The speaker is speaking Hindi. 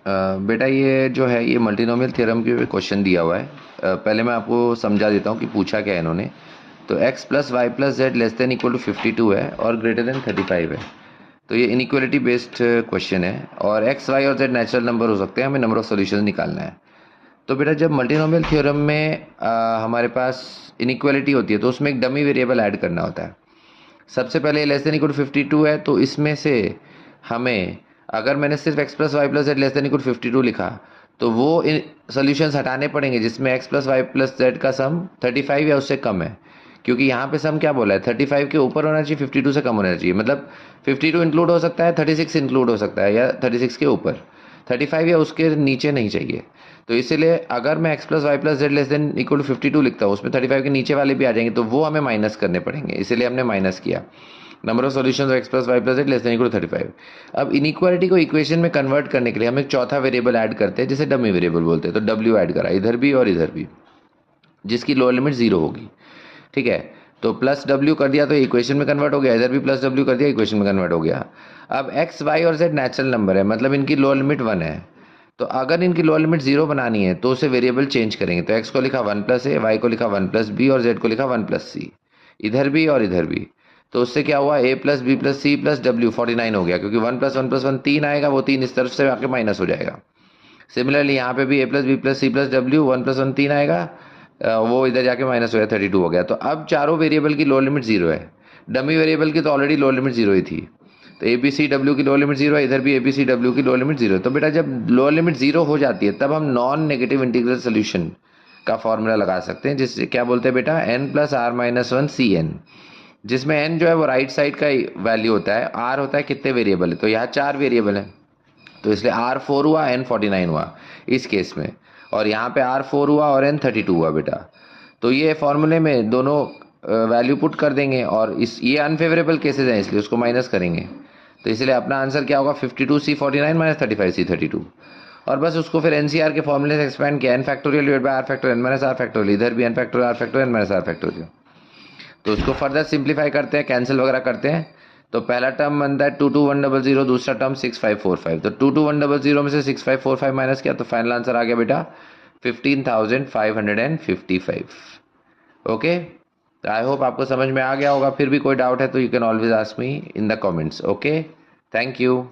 बेटा ये जो है ये मल्टीनोमियल थ्योरम के क्वेश्चन दिया हुआ है। पहले मैं आपको समझा देता हूँ कि पूछा क्या है इन्होंने। तो x plus y plus z less than equal to 52 है और ग्रेटर देन 35 है। तो ये इनइक्वालिटी बेस्ड क्वेश्चन है और x y और z नेचुरल नंबर हो सकते हैं, हमें नंबर ऑफ सॉल्यूशंस निकालना है। तो बेटा जब मल्टीनोमियल थ्योरम में हमारे पास इनइक्वालिटी होती है तो उसमें एक डमी वेरिएबल ऐड करना होता है। सबसे पहले लेस देन इक्वल टू 52 है, तो इसमें से हमें, अगर मैंने सिर्फ x plus y plus z less than equal to 52 लिखा तो वो सोल्यूशंस हटाने पड़ेंगे जिसमें x plus y plus z का सम 35 या उससे कम है। क्योंकि यहाँ पे सम क्या बोला है, 35 के ऊपर होना चाहिए, 52 से कम होना चाहिए। मतलब 52 इंक्लूड हो सकता है, 36 इंक्लूड हो सकता है या 36 के ऊपर, 35 या उसके नीचे नहीं चाहिए। तो इसीलिए अगर मैं x plus y plus z less than equal to 52 लिखता हूँ उसमें 35 के नीचे वाले भी आ जाएंगे, तो वो हमें माइनस करने पड़ेंगे, इसीलिए हमने माइनस किया। Number of solutions of x plus y plus z less than equal to 35। अब इनइक्वालिटी को इक्वेशन में कन्वर्ट करने के लिए हम एक चौथा वेरिएबल ऐड करते हैं जिसे डमी वेरिएबल बोलते हैं। तो w ऐड करा इधर भी और इधर भी, जिसकी लोअर लिमिट 0 होगी। ठीक है, तो प्लस w कर दिया तो इक्वेशन में कन्वर्ट हो गया, इधर भी प्लस w कर दिया, इक्वेशन में कन्वर्ट हो गया। अब x y और z नेचुरल नंबर है, मतलब इनकी लोअर लिमिट 1 है। तो अगर इनकी लोअर लिमिट 0 बनानी है तो उसे वेरिएबल चेंज करेंगे। तो x को लिखा 1 प्लस a, y को लिखा 1 प्लस b और z को लिखा 1 प्लस c, इधर भी और इधर भी। तो उससे क्या हुआ, a plus b plus c plus डब्ल्यू 49 हो गया, क्योंकि 1 प्लस 1 प्लस 1 3 आएगा, वो 3 इस तरफ से आके माइनस हो जाएगा। सिमिलरली यहाँ पे भी a plus b plus c plus डब्ल्यू 1 प्लस 1 3 आएगा, वो इधर जाके माइनस हो गया, 32 हो गया। तो अब चारों वेरिएबल की लोअर लिमिट 0 है। डमी वेरिएबल की तो ऑलरेडी लोअर लिमिट 0 ही थी। तो ए बी सी डब्ल्यू की लोअर लिमिट 0 है, इधर भी ए बी सी डब्ल्यू की लोअर लिमिट 0 है। तो बेटा जब लोअर लिमिट 0 हो जाती है तब हम नॉन नेगेटिव इंटीग्रल सोल्यूशन का फॉर्मूला लगा सकते हैं, जिससे क्या बोलते हैं बेटा, n plus r minus one c n, जिसमें n जो है वो राइट साइड का वैल्यू होता है, r होता है कितने वेरिएबल है, तो यहाँ 4 वेरिएबल है, तो इसलिए R4 हुआ, N 49 हुआ इस केस में, और यहाँ पे R4 हुआ और N 32 हुआ बेटा। तो ये फॉर्मूले में दोनों वैल्यू पुट कर देंगे और इस ये अनफेवरेबल केसेस हैं इसलिए उसको माइनस करेंगे। तो इसलिए अपना आंसर क्या होगा, 52C 49 माइनस 35C 32। और बस उसको फिर एनसीआर के फॉर्मूले से एक्सपेंड किया, n factorial divide by r factorial n minus r factorial, इधर भी n factorial r factorial n minus r factorial. तो उसको फर्दर सिंप्लीफाई करते हैं, कैंसिल वगैरह करते हैं। तो पहला टर्म बनता है 22100, दूसरा टर्म 6545। तो 22100 में से 6545 माइनस किया तो फाइनल आंसर आ गया बेटा 15555। ओके, तो आई होप आपको समझ में आ गया होगा। फिर भी कोई डाउट है तो you can always ask me in the comments. Okay, thank you.